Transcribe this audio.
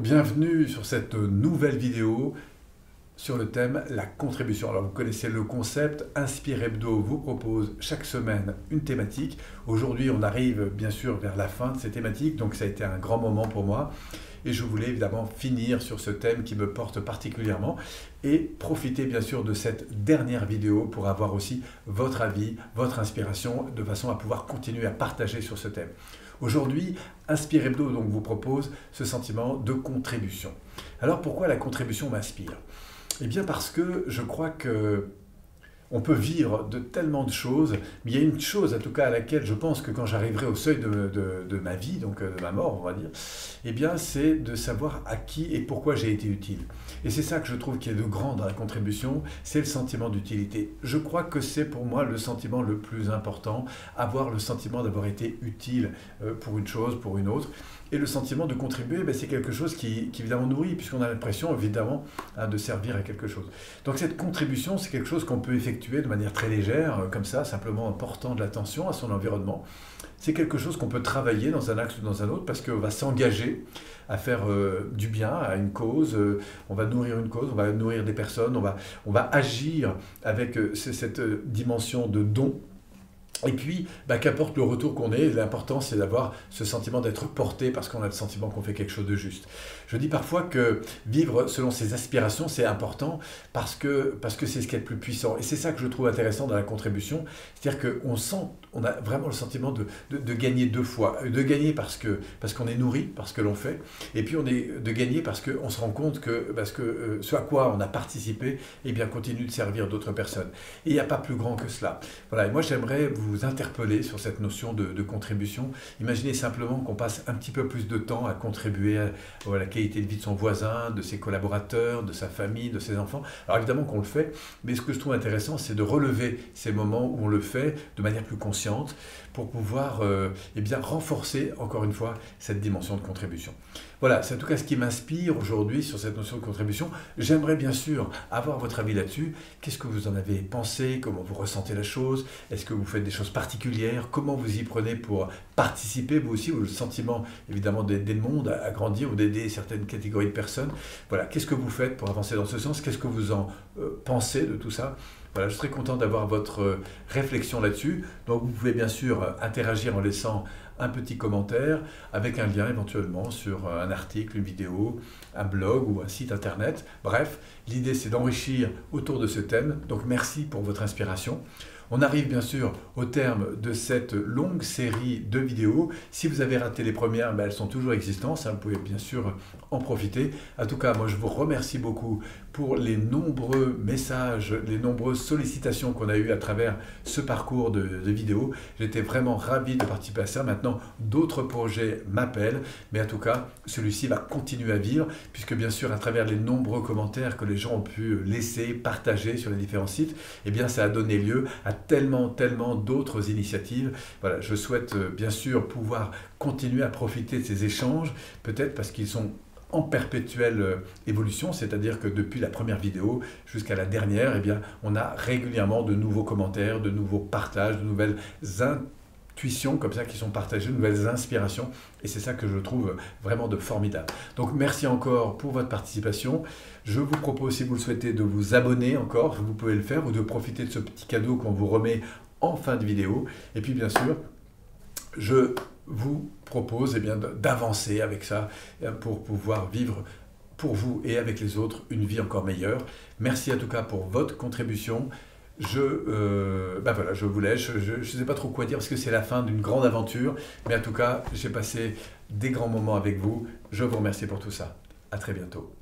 bienvenue sur cette nouvelle vidéo sur le thème la contribution. Alors vous connaissez le concept, Inspire Hebdo vous propose chaque semaine une thématique. Aujourd'hui on arrive bien sûr vers la fin de ces thématiques, donc ça a été un grand moment pour moi. Et je voulais évidemment finir sur ce thème qui me porte particulièrement et profiter bien sûr de cette dernière vidéo pour avoir aussi votre avis, votre inspiration, de façon à pouvoir continuer à partager sur ce thème. Aujourd'hui, Inspire Hebdo donc vous propose ce sentiment de contribution. Alors pourquoi la contribution m'inspire? Eh bien parce que je crois que on peut vivre de tellement de choses, mais il y a une chose en tout cas à laquelle je pense que quand j'arriverai au seuil de ma vie, donc de ma mort on va dire, eh bien c'est de savoir à qui et pourquoi j'ai été utile. Et c'est ça que je trouve qui est de grand dans la contribution, c'est le sentiment d'utilité. Je crois que c'est pour moi le sentiment le plus important, avoir le sentiment d'avoir été utile pour une chose, pour une autre. Et le sentiment de contribuer, c'est quelque chose qui évidemment nourrit, puisqu'on a l'impression évidemment de servir à quelque chose. Donc cette contribution, c'est quelque chose qu'on peut effectuer de manière très légère, comme ça, simplement en portant de l'attention à son environnement. C'est quelque chose qu'on peut travailler dans un axe ou dans un autre, parce qu'on va s'engager à faire du bien à une cause, on va nourrir une cause, on va nourrir des personnes, on va agir avec cette dimension de don. Et puis, qu'importe le retour qu'on ait, l'important c'est d'avoir ce sentiment d'être porté parce qu'on a le sentiment qu'on fait quelque chose de juste. Je dis parfois que vivre selon ses aspirations, c'est important parce que c'est ce qui est le plus puissant. Et c'est ça que je trouve intéressant dans la contribution, c'est-à-dire qu'on a vraiment le sentiment de gagner deux fois. De gagner parce qu'on est nourri, parce que l'on fait, et puis de gagner parce qu'on se rend compte que ce à quoi on a participé, eh bien, continue de servir d'autres personnes. Et il n'y a pas plus grand que cela. Voilà, et moi j'aimerais vous interpeller sur cette notion de contribution. Imaginez simplement qu'on passe un petit peu plus de temps à contribuer à la qualité de vie de son voisin, de ses collaborateurs, de sa famille, de ses enfants. Alors évidemment qu'on le fait, mais ce que je trouve intéressant, c'est de relever ces moments où on le fait de manière plus consciente pour pouvoir renforcer, encore une fois, cette dimension de contribution. Voilà, c'est en tout cas ce qui m'inspire aujourd'hui sur cette notion de contribution. J'aimerais bien sûr avoir votre avis là-dessus. Qu'est-ce que vous en avez pensé? Comment vous ressentez la chose? Est-ce que vous faites des choses particulières? Comment vous y prenez pour participer, vous aussi, ou le sentiment évidemment d'aider le monde à grandir ou d'aider certaines catégories de personnes? Voilà, qu'est-ce que vous faites pour avancer dans ce sens? Qu'est-ce que vous en pensez de tout ça? Voilà, je serais content d'avoir votre réflexion là-dessus. Donc vous pouvez bien sûr interagir en laissant un petit commentaire avec un lien éventuellement sur un article, une vidéo, un blog ou un site internet. Bref, l'idée c'est d'enrichir autour de ce thème. Donc merci pour votre inspiration. On arrive bien sûr au terme de cette longue série de vidéos. Si vous avez raté les premières, elles sont toujours existantes, vous pouvez bien sûr en profiter. En tout cas, moi je vous remercie beaucoup pour les nombreux messages, les nombreuses sollicitations qu'on a eues à travers ce parcours de vidéos. J'étais vraiment ravi de participer à ça. Maintenant, d'autres projets m'appellent, mais en tout cas, celui-ci va continuer à vivre, puisque bien sûr, à travers les nombreux commentaires que les gens ont pu laisser, partager sur les différents sites, eh bien ça a donné lieu à tellement d'autres initiatives. Voilà, je souhaite bien sûr pouvoir continuer à profiter de ces échanges, peut-être parce qu'ils sont en perpétuelle évolution, c'est-à-dire que depuis la première vidéo jusqu'à la dernière, eh bien, on a régulièrement de nouveaux commentaires, de nouveaux partages, de nouvelles intuitions comme ça qui sont partagées, de nouvelles inspirations, et c'est ça que je trouve vraiment de formidable. Donc merci encore pour votre participation. Je vous propose, si vous le souhaitez, de vous abonner encore, vous pouvez le faire, ou de profiter de ce petit cadeau qu'on vous remet en fin de vidéo. Et puis bien sûr, je vous propose d'avancer avec ça pour pouvoir vivre pour vous et avec les autres une vie encore meilleure. Merci en tout cas pour votre contribution. Je vous laisse, je ne sais pas trop quoi dire parce que c'est la fin d'une grande aventure, mais en tout cas, j'ai passé des grands moments avec vous. Je vous remercie pour tout ça. À très bientôt.